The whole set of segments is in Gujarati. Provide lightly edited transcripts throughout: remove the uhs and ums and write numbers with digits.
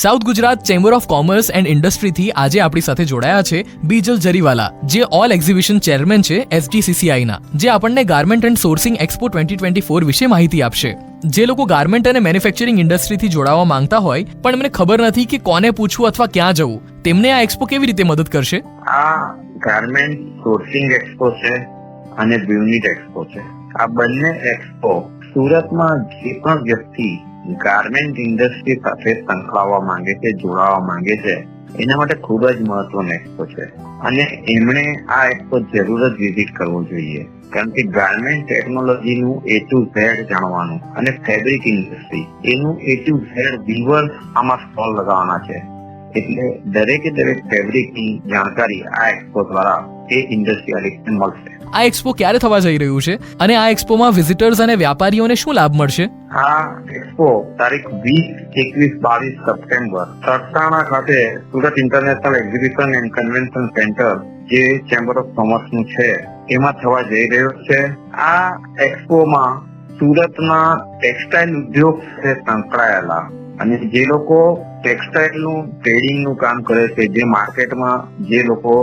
South Gujarat chamber of commerce and ઇન્ડસ્ટ્રીથી આજે આપણી સાથે જોડાયા છે બીજલ જરીવાલા, જે ઓલ એક્ઝિબિશન ચેરમેન છે SGCCIના, જે આપણને ગાર્મેન્ટ એન્ડ સોર્સિંગ એક્સપો 2024 વિશે માહિતી આપશે. જે લોકો ગાર્મેન્ટ અને મેન્યુફેક્ચરિંગ ઇન્ડસ્ટ્રીથી જોડાવા માંગતા હોય પણ મને ખબર નથી કે કોને પૂછવું અથવા ક્યાં જવું, તેમને આ એક્સપો કેવી રીતે મદદ કરશે? આ ગાર્મેન્ટ સોર્સિંગ એક્સપો છે અને બ્યુનિટ એક્સપો છે. આ બંને એક્સપો સુરતમાં જે પણ વ્યક્તિ ગાર્મેન્ટ ઇન્ડસ્ટ્રી સાથે સંકળાવવા માંગે છે, જોડાવા માંગે છે, એના માટે ખૂબ જ મહત્વનો એક્સપો છે અને એમણે આ એક્સપો જરૂર જ વિઝિટ કરવો જોઈએ. કારણ કે ગાર્મેન્ટ ટેકનોલોજીનું A to Z જાણવાનું અને ફેબ્રિક ઇન્ડસ્ટ્રી એનું A to Z વીવર્સ આમાં સ્ટોલ લગાવવાના છે. એટલે દરેકે દરેક ફેબ્રિકની જાણકારી આ એક્સપો દ્વારા એ ઇન્ડસ્ટ્રીયાલિસ્ટને મળશે. આ એક્સપો ક્યારે થવા જઈ રહ્યું છે અને આ એક્સપોમાં વિઝિટર્સ અને વ્યાપારીઓને શું લાભ મળશે? આ એક્સપો તારીખ 20, 21, 22 સપ્ટેમ્બર સરસાણા ખાતે Surat international exhibition and convention centre જે ચેમ્બર ઓફ કોમર્સ નું છે એમાં થવા જઈ રહ્યો છે. આ એક્સપોમાં સુરતના ટેક્સટાઇલ ઉદ્યોગ સાથે સંકળાયેલા અને જે લોકો ટેક્સટાઇલ નું ટ્રેડિંગ નું કામ કરે છે, જે માર્કેટમાં જે લોકો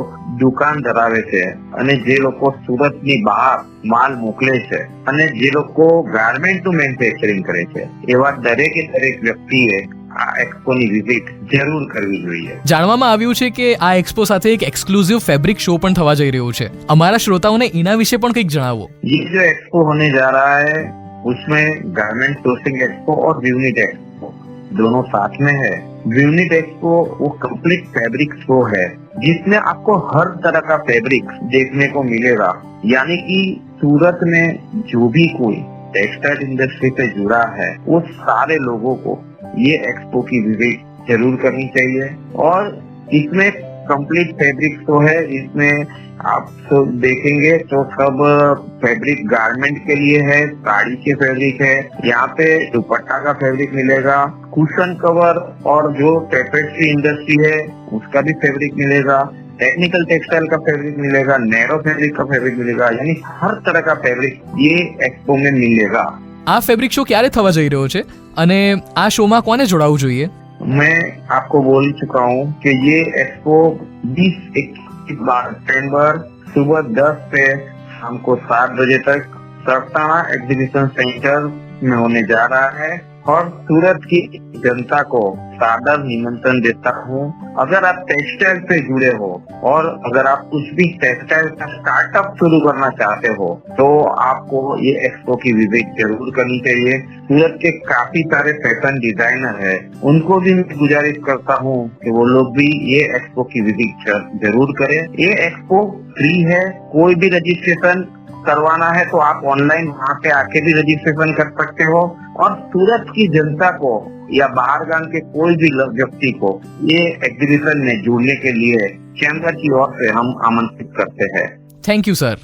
દુકાન ધરાવે છે અને જે લોકો સુરતની બહાર માલ મોકલે છે અને જે લોકો ગાર્મેન્ટ નું મેન્યુફેક્ચરિંગ કરે છે, એવા દરેકે દરેક વ્યક્તિએ આ એક્સપોની વિઝિટ જરૂર કરવી જોઈએ. જાણવામાં આવ્યું છે કે આ એક્સપો સાથે એક એક્સક્લુઝિવ ફેબ્રિક શો પણ થવા જઈ રહ્યો છે. અમારા શ્રોતાઓને એના વિશે પણ કંઈક જણાવો. ये जो एक्सपो होने जा रहा है उसमें गारमेंट सोर्सिंग एक्सपो और यूनिट एक्सपो दोनों साथ में है. यूनिट एक्सपो वो कंप्लीट फैब्रिक शो है जिसमें आपको हर तरह का फैब्रिक देखने को मिलेगा. यानी कि सूरत में जो भी कोई टेक्सटाइल इंडस्ट्री से जुड़ा है वो सारे लोगों को ये एक्सपो की विजिट जरूर करनी चाहिए. और इसमें कंप्लीट फैब्रिक शो है. इसमें आप तो देखेंगे तो सब फैब्रिक गारमेंट के लिए है, साड़ी के फैब्रिक है, यहाँ पे दुपट्टा का फैब्रिक मिलेगा, कुशन कवर और जो टेपेस्ट्री इंडस्ट्री है उसका भी फैब्रिक मिलेगा, टेक्निकल टेक्सटाइल का फैब्रिक मिलेगा, नैरो फैब्रिक का फैब्रिक मिलेगा. यानी हर तरह का फैब्रिक ये एक्सपो में मिलेगा. આ ફેબ્રિક શો ક્યારે થવા જઈ રહ્યો છે અને આ શોમાં કોને જોડાવવું જોઈએ? मैं आपको बोल चुका हूँ कि ये एक्सपो 20, 21 सितंबर सुबह 10 से शाम को 7 बजे तक सरसाना एग्जीबिशन सेंटर में होने जा रहा है और सूरत की जनता को सादर निमंत्रण देता हूँ. अगर आप टेक्सटाइल से जुड़े हो और अगर आप कुछ भी टेक्सटाइल का स्टार्टअप शुरू करना चाहते हो तो आपको ये एक्सपो की विजिट जरूर करनी चाहिए. सूरत के काफी सारे फैशन डिजाइनर है, उनको भी मैं गुजारिश करता हूँ कि वो लोग भी ये एक्सपो की विजिट जरूर करें. ये एक्सपो फ्री है. कोई भी रजिस्ट्रेशन करवाना है तो आप ऑनलाइन वहाँ पे आके भी रजिस्ट्रेशन कर सकते हो. और सूरत की जनता को या बाहर गांव के कोई भी व्यक्ति को ये एग्जीबिशन में जुड़ने के लिए चैम्बर की ओर से हम आमंत्रित करते हैं. Thank you sir.